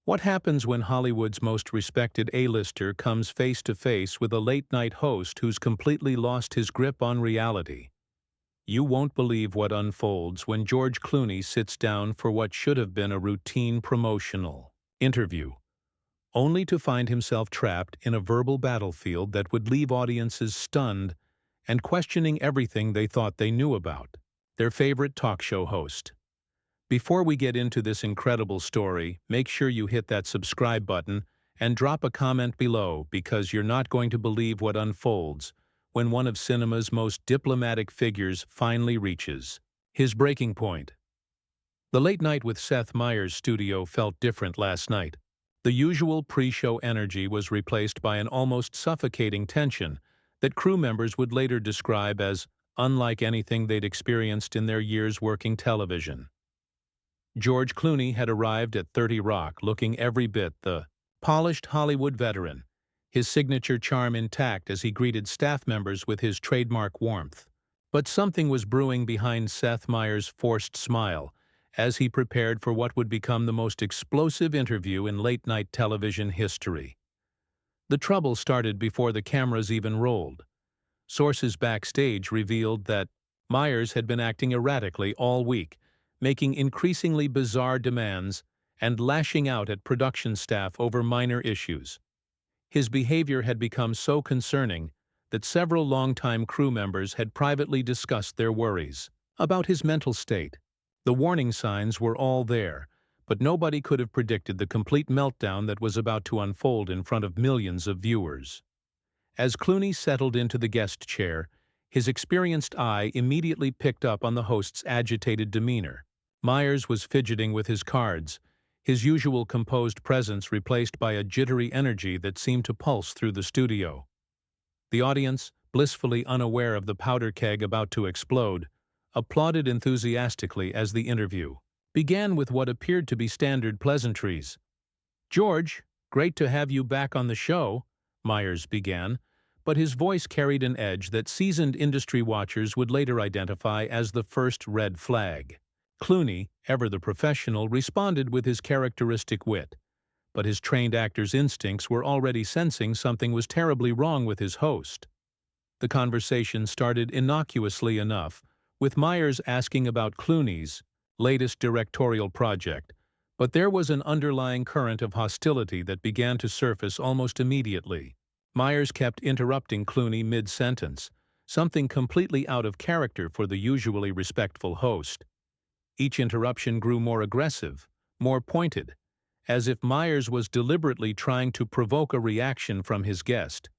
What happens when Hollywood's most respected A-lister comes face to face with a late-night host who's completely lost his grip on reality? You won't believe what unfolds when George Clooney sits down for what should have been a routine promotional interview, only to find himself trapped in a verbal battlefield that would leave audiences stunned and questioning everything they thought they knew about their favorite talk show host. Before we get into this incredible story, make sure you hit that subscribe button and drop a comment below, because you're not going to believe what unfolds when one of cinema's most diplomatic figures finally reaches his breaking point. The Late Night with Seth Meyers studio felt different last night. The usual pre-show energy was replaced by an almost suffocating tension that crew members would later describe as unlike anything they'd experienced in their years working television. George Clooney had arrived at 30 Rock looking every bit the polished Hollywood veteran, his signature charm intact as he greeted staff members with his trademark warmth. But something was brewing behind Seth Meyers' forced smile as he prepared for what would become the most explosive interview in late-night television history. The trouble started before the cameras even rolled. Sources backstage revealed that Meyers had been acting erratically all week, making increasingly bizarre demands and lashing out at production staff over minor issues. His behavior had become so concerning that several longtime crew members had privately discussed their worries about his mental state. The warning signs were all there, but nobody could have predicted the complete meltdown that was about to unfold in front of millions of viewers. As Clooney settled into the guest chair, his experienced eye immediately picked up on the host's agitated demeanor. Meyers was fidgeting with his cards, his usual composed presence replaced by a jittery energy that seemed to pulse through the studio. The audience, blissfully unaware of the powder keg about to explode, applauded enthusiastically as the interview began with what appeared to be standard pleasantries. "George, great to have you back on the show," Meyers began, but his voice carried an edge that seasoned industry watchers would later identify as the first red flag. Clooney, ever the professional, responded with his characteristic wit, but his trained actor's instincts were already sensing something was terribly wrong with his host. The conversation started innocuously enough, with Meyers asking about Clooney's latest directorial project, but there was an underlying current of hostility that began to surface almost immediately. Meyers kept interrupting Clooney mid-sentence, something completely out of character for the usually respectful host. Each interruption grew more aggressive, more pointed, as if Meyers was deliberately trying to provoke a reaction from his guest.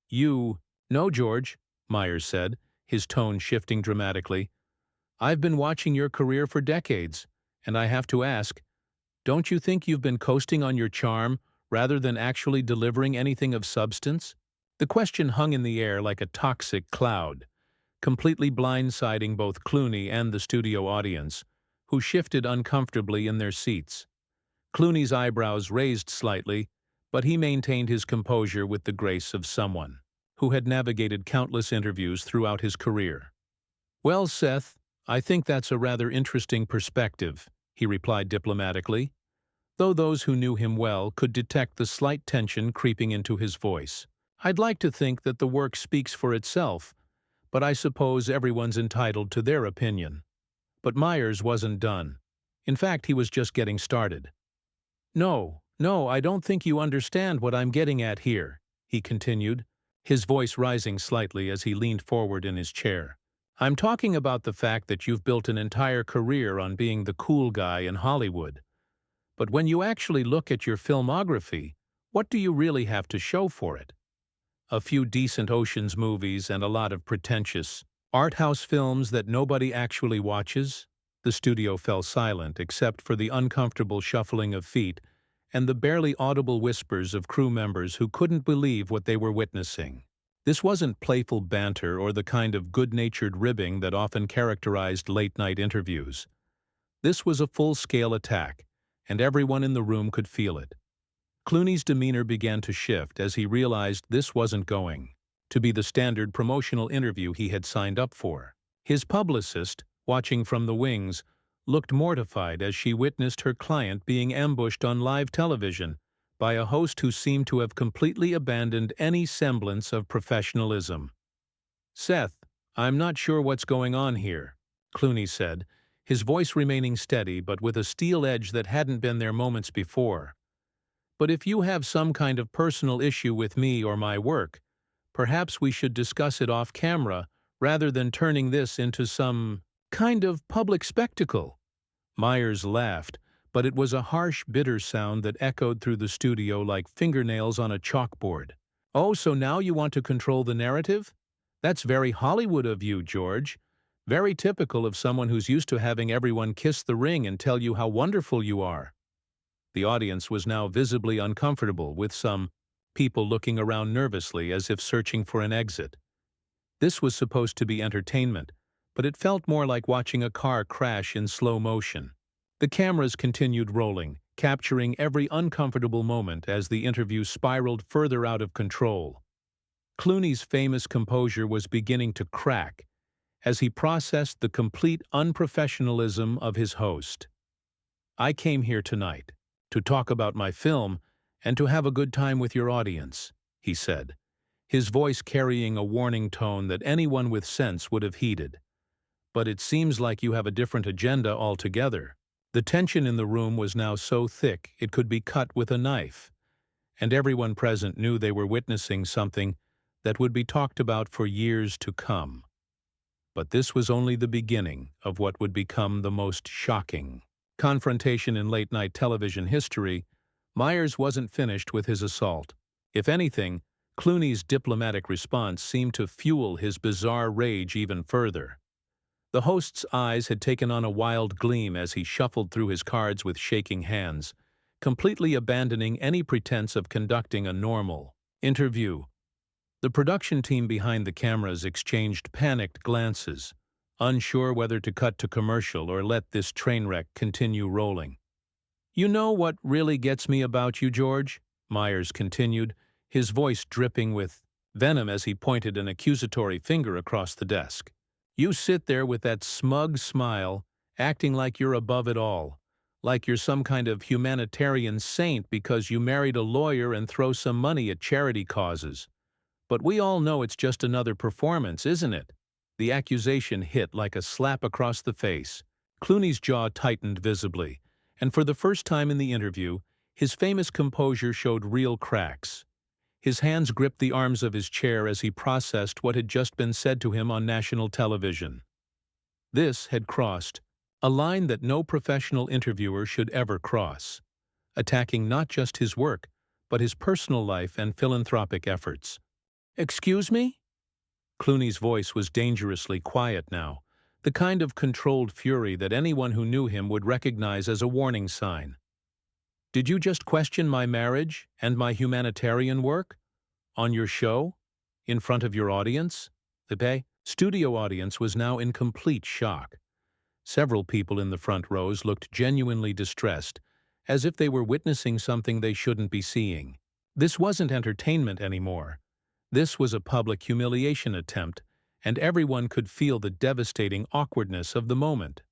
"No, George," Meyers said, his tone shifting dramatically. "I've been watching your career for decades, and I have to ask, don't you think you've been coasting on your charm rather than actually delivering anything of substance?" The question hung in the air like a toxic cloud, completely blindsiding both Clooney and the studio audience, who shifted uncomfortably in their seats. Clooney's eyebrows raised slightly, but he maintained his composure with the grace of someone who had navigated countless interviews throughout his career. "Well, Seth, I think that's a rather interesting perspective," he replied diplomatically, though those who knew him well could detect the slight tension creeping into his voice. "I'd like to think that the work speaks for itself, but I suppose everyone's entitled to their opinion." But Meyers wasn't done. In fact, he was just getting started. No, I don't think you understand what I'm getting at here," he continued, his voice rising slightly as he leaned forward in his chair. "I'm talking about the fact that you've built an entire career on being the cool guy in Hollywood. But when you actually look at your filmography, what do you really have to show for it? A few decent Ocean's movies and a lot of pretentious art house films that nobody actually watches?" The studio fell silent except for the uncomfortable shuffling of feet and the barely audible whispers of crew members who couldn't believe what they were witnessing. This wasn't playful banter or the kind of good-natured ribbing that often characterized late-night interviews. This was a full-scale attack, and everyone in the room could feel it. Clooney's demeanor began to shift as he realized this wasn't going to be the standard promotional interview he had signed up for. His publicist, watching from the wings, looked mortified as she witnessed her client being ambushed on live television by a host who seemed to have completely abandoned any semblance of professionalism. "Seth, I'm not sure what's going on here," Clooney said, his voice remaining steady but with a steel edge that hadn't been there moments before. "But if you have some kind of personal issue with me or my work, perhaps we should discuss it off camera rather than turning this into some kind of public spectacle." Meyers laughed, but it was a harsh, bitter sound that echoed through the studio like fingernails on a chalkboard. "Oh, so now you want to control the narrative? That's very Hollywood of you, George. Very typical of someone who's used to having everyone kiss the ring and tell you how wonderful you are." The audience was now visibly uncomfortable, with some people looking around nervously as if searching for an exit. This was supposed to be entertainment, but it felt more like watching a car crash in slow motion. The cameras continued rolling, capturing every uncomfortable moment as the interview spiraled further out of control. Clooney's famous composure was beginning to crack as he processed the complete unprofessionalism of his host. "I came here tonight to talk about my film and to have a good time with your audience," he said, his voice carrying a warning tone that anyone with sense would have heeded. "But it seems like you have a different agenda altogether." The tension in the room was now so thick it could be cut with a knife, and everyone present knew they were witnessing something that would be talked about for years to come. But this was only the beginning of what would become the most shocking confrontation in late-night television history. Meyers wasn't finished with his assault. If anything, Clooney's diplomatic response seemed to fuel his bizarre rage even further. The host's eyes had taken on a wild gleam as he shuffled through his cards with shaking hands, completely abandoning any pretense of conducting a normal interview. The production team behind the cameras exchanged panicked glances, unsure whether to cut to commercial or let this train wreck continue rolling. "You know what really gets me about you, George?" Meyers continued, his voice dripping with venom as he pointed an accusatory finger across the desk. "You sit there with that smug smile, acting like you're above it all, like you're some kind of humanitarian saint because you married a lawyer and throw some money at charity causes. But we all know it's just another performance, isn't it?" The accusation hit like a slap across the face. Clooney's jaw tightened visibly, and for the first time in the interview, his famous composure showed real cracks. His hands gripped the arms of his chair as he processed what had just been said to him on national television. This had crossed a line that no professional interviewer should ever cross, attacking not just his work, but his personal life and philanthropic efforts. "Excuse me?" Clooney's voice was dangerously quiet now, the kind of controlled fury that anyone who knew him would recognize as a warning sign. "Did you just question my marriage and my humanitarian work? On your show? In front of your audience?" The studio audience was now in complete shock. Several people in the front rows looked genuinely distressed, as if they were witnessing something they shouldn't be seeing. This wasn't entertainment anymore. This was a public humiliation attempt, and everyone could feel the devastating awkwardness of the moment.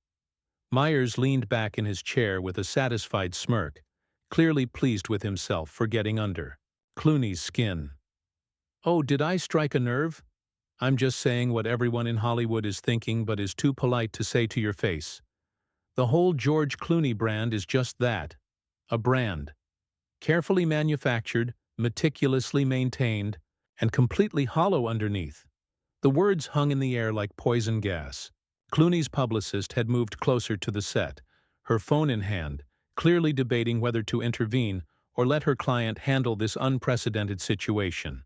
Meyers leaned back in his chair with a satisfied smirk, clearly pleased with himself for getting under Clooney's skin. "Oh, did I strike a nerve? I'm just saying what everyone in Hollywood is thinking but is too polite to say to your face. The whole George Clooney brand is just that, a brand. Carefully manufactured, meticulously maintained, and completely hollow underneath." The words hung in the air like poison gas. Clooney's publicist had moved closer to the set, her phone in hand, clearly debating whether to intervene or let her client handle this unprecedented situation.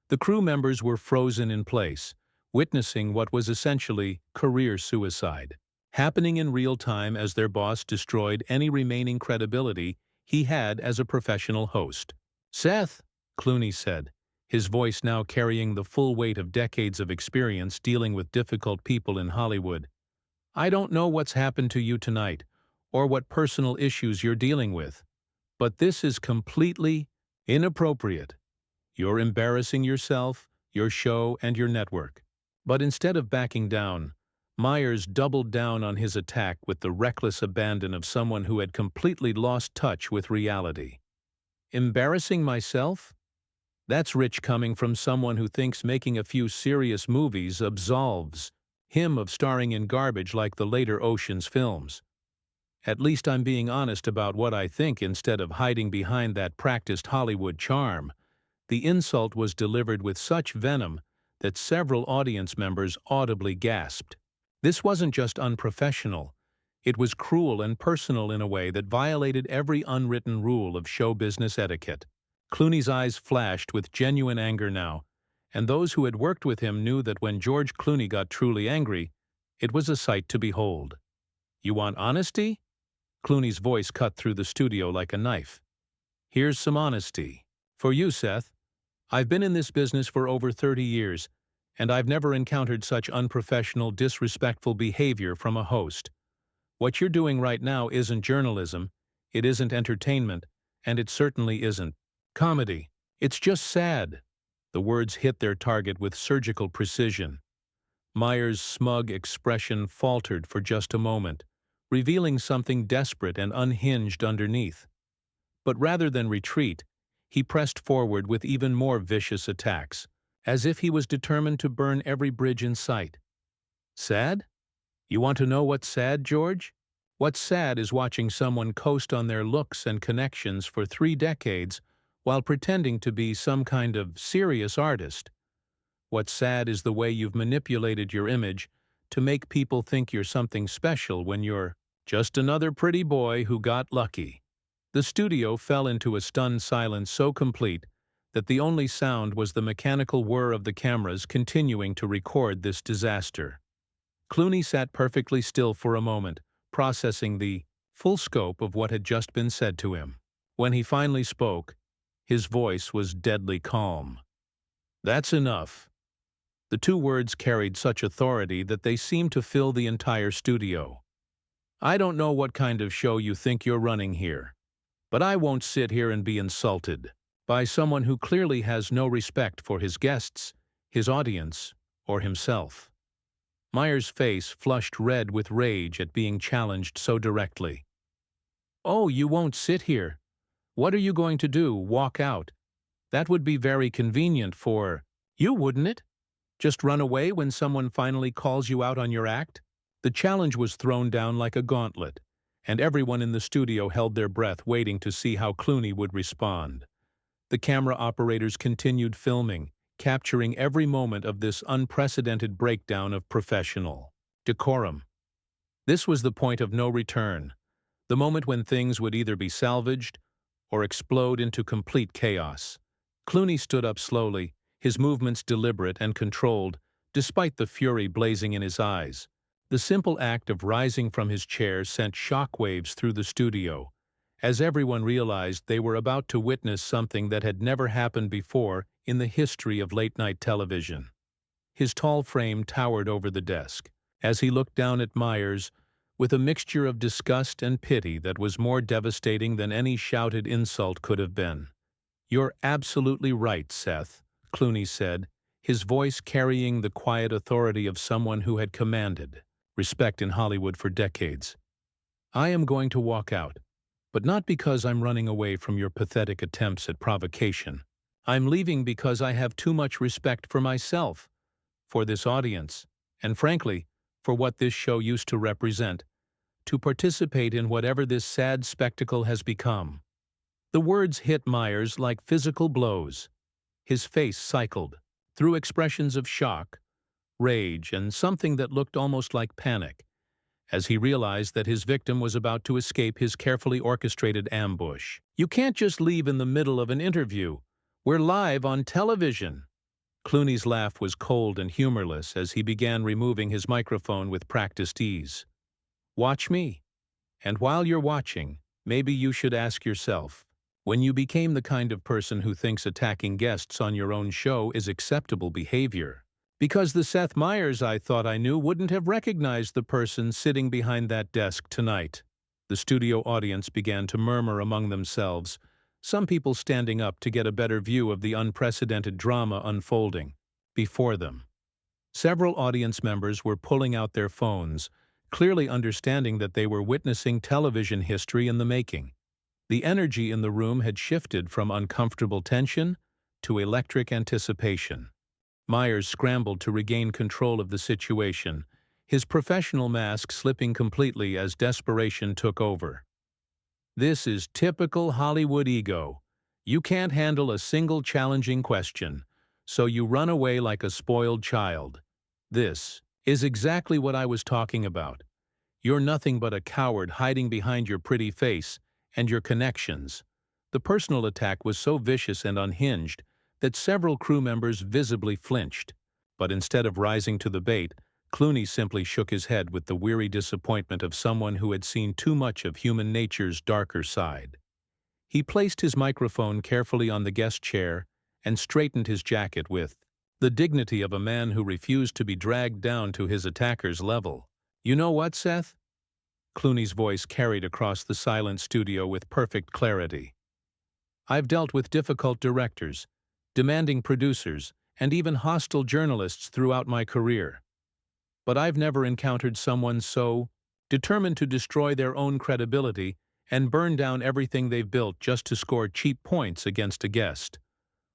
The crew members were frozen in place, witnessing what was essentially career suicide, happening in real time as their boss destroyed any remaining credibility he had as a professional host. "Seth," Clooney said, his voice now carrying the full weight of decades of experience dealing with difficult people in Hollywood, "I don't know what's happened to you tonight, or what personal issues you're dealing with, but this is completely inappropriate. You're embarrassing yourself, your show, and your network." But instead of backing down, Myers doubled down on his attack with the reckless abandon of someone who had completely lost touch with reality. Embarrassing myself? That's rich coming from someone who thinks making a few serious movies absolves him of starring in garbage like the later Ocean's films. At least I'm being honest about what I think instead of hiding behind that practiced Hollywood charm. The insult was delivered with such venom that several audience members audibly gasped. This wasn't just unprofessional. It was cruel and personal in a way that violated every unwritten rule of show business etiquette. Clooney's eyes flashed with genuine anger now, and those who had worked with him knew that when George Clooney got truly angry, it was a sight to behold. "You want honesty?" Clooney's voice cut through the studio like a knife. "Here's some honesty. For you, Seth. I've been in this business for over 30 years, and I've never encountered such unprofessional, disrespectful behavior from a host. What you're doing right now isn't journalism, it isn't entertainment, and it certainly isn't comedy. It's just sad." The words hit their target with surgical precision. Myers' smug expression faltered for just a moment, revealing something desperate and unhinged underneath. But rather than retreat, he pressed forward with even more vicious attacks, as if he was determined to burn every bridge in sight. Sad? You want to know what's sad, George? What's sad is watching someone coast on their looks and connections for 3 decades while pretending to be some kind of serious artist. What's sad is the way you've manipulated your image to make people think you're something special when you're just another pretty boy who got lucky. The studio fell into a stunned silence so complete that the only sound was the mechanical whir of the cameras continuing to record this disaster. Clooney sat perfectly still for a moment, processing the full scope of what had just been said to him. When he finally spoke, his voice was deadly calm. "That's enough." The 2 words carried such authority that they seemed to fill the entire studio. "I don't know what kind of show you think you're running here, but I won't sit here and be insulted by someone who clearly has no respect for his guests, his audience, or himself." Myers' face flushed red with rage at being challenged so directly. "Oh, you won't sit here. What are you going to do, walk out? That would be very convenient for you, wouldn't it? Just run away when someone finally calls you out on your act?" The challenge was thrown down like a gauntlet, and everyone in the studio held their breath waiting to see how Clooney would respond. The camera operators continued filming, capturing every moment of this unprecedented breakdown of professional decorum. This was the point of no return, the moment when things would either be salvaged or explode into complete chaos. Clooney stood up slowly, his movements deliberate and controlled, despite the fury blazing in his eyes. The simple act of rising from his chair sent shockwaves through the studio, as everyone realized they were about to witness something that had never happened before in the history of late-night television. His tall frame towered over the desk, as he looked down at Myers with a mixture of disgust and pity that was more devastating than any shouted insult could have been. "You're absolutely right, Seth," Clooney said, his voice carrying the quiet authority of someone who had commanded respect in Hollywood for decades. "I am going to walk out, but not because I'm running away from your pathetic attempts at provocation. I'm leaving because I have too much respect for myself, for this audience, and frankly, for what this show used to represent, to participate in whatever this sad spectacle has become." The words hit Myers like physical blows. His face cycled through expressions of shock, rage, and something that looked almost like panic, as he realized that his victim was about to escape his carefully orchestrated ambush. "You can't just leave in the middle of an interview. We're live on television." Clooney's laugh was cold and humorless as he began removing his microphone with practiced ease. "Watch me. And while you're watching, maybe you should ask yourself, when you became the kind of person who thinks attacking guests on your own show is acceptable behavior. Because the Seth Meyers I thought I knew wouldn't have recognized the person sitting behind that desk tonight." The studio audience began to murmur among themselves, some people standing up to get a better view of the unprecedented drama unfolding before them. Several audience members were pulling out their phones, clearly understanding that they were witnessing television history in the making. The energy in the room had shifted from uncomfortable tension to electric anticipation. Meyers scrambled to regain control of the situation, his professional mask slipping completely as desperation took over. "This is typical Hollywood ego. You can't handle a single challenging question, so you run away like a spoiled child. This is exactly what I was talking about. You're nothing but a coward hiding behind your pretty face and your connections." The personal attack was so vicious and unhinged that several crew members visibly flinched. But instead of rising to the bait, Clooney simply shook his head with the weary disappointment of someone who had seen too much of human nature's darker side. He placed his microphone carefully on the guest chair and straightened his jacket with the dignity of a man who refused to be dragged down to his attacker's level. "You know what, Seth?" Clooney's voice carried across the silent studio with perfect clarity. "I've dealt with difficult directors, demanding producers, and even hostile journalists throughout my career. But I've never encountered someone so determined to destroy their own credibility and burn down everything they've built just to score cheap points against a guest.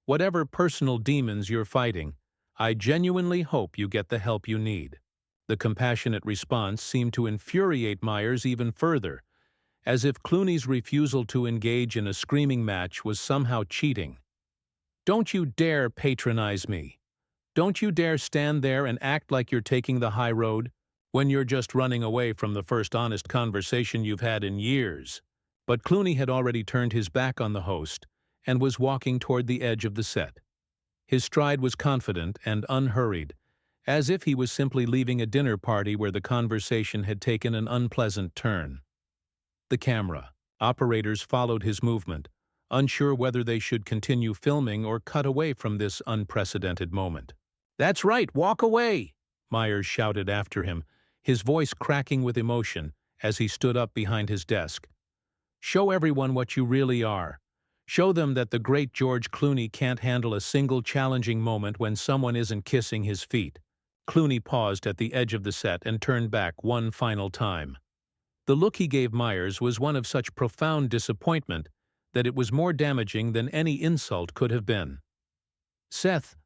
Whatever personal demons you're fighting, I genuinely hope you get the help you need." The compassionate response seemed to infuriate Meyers even further, as if Clooney's refusal to engage in a screaming match was somehow cheating. "Don't you dare patronize me. Don't you dare stand there and act like you're taking the high road when you're just running away from the first honest conversation you've had in years." But Clooney had already turned his back on the host and was walking toward the edge of the set. His stride was confident and unhurried, as if he was simply leaving a dinner party where the conversation had taken an unpleasant turn. The camera operators followed his movement, unsure whether they should continue filming or cut away from this unprecedented moment. "That's right, walk away!" Meyers shouted after him, his voice cracking with emotion as he stood up behind his desk. "Show everyone what you really are. Show them that the great George Clooney can't handle a single challenging moment when someone isn't kissing his feet." Clooney paused at the edge of the set and turned back one final time. The look he gave Meyers was one of such profound disappointment that it was more damaging than any insult could have been. "Seth,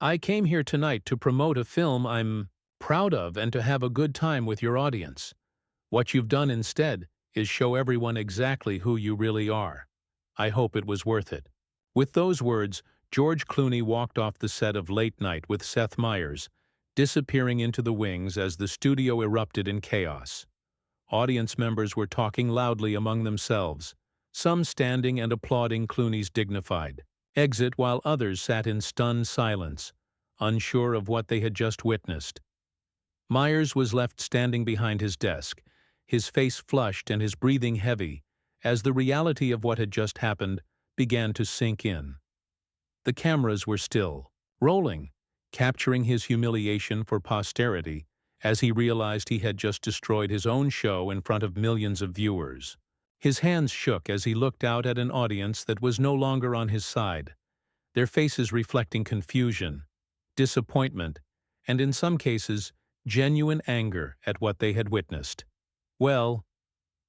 I came here tonight to promote a film I'm proud of and to have a good time with your audience. What you've done instead is show everyone exactly who you really are. I hope it was worth it." With those words, George Clooney walked off the set of Late Night with Seth Meyers, disappearing into the wings as the studio erupted in chaos. Audience members were talking loudly among themselves, some standing and applauding Clooney's dignified exit while others sat in stunned silence, unsure of what they had just witnessed. Meyers was left standing behind his desk, his face flushed and his breathing heavy, as the reality of what had just happened began to sink in. The cameras were still rolling, capturing his humiliation for posterity as he realized he had just destroyed his own show in front of millions of viewers. His hands shook as he looked out at an audience that was no longer on his side, their faces reflecting confusion, disappointment, and in some cases, genuine anger at what they had witnessed. "Well,"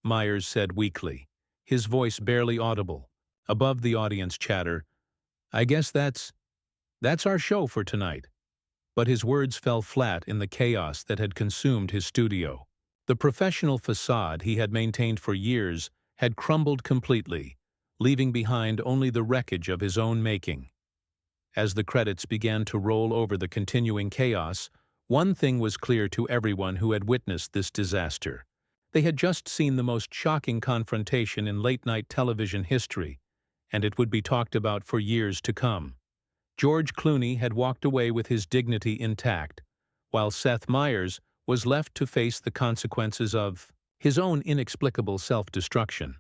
Meyers said weakly, his voice barely audible, above the audience chatter, "I guess that's our show for tonight." But his words fell flat in the chaos that had consumed his studio. The professional facade he had maintained for years had crumbled completely, leaving behind only the wreckage of his own making. As the credits began to roll over the continuing chaos, one thing was clear to everyone who had witnessed this disaster. They had just seen the most shocking confrontation in late-night television history, and it would be talked about for years to come. George Clooney had walked away with his dignity intact, while Seth Meyers was left to face the consequences of his own inexplicable self-destruction.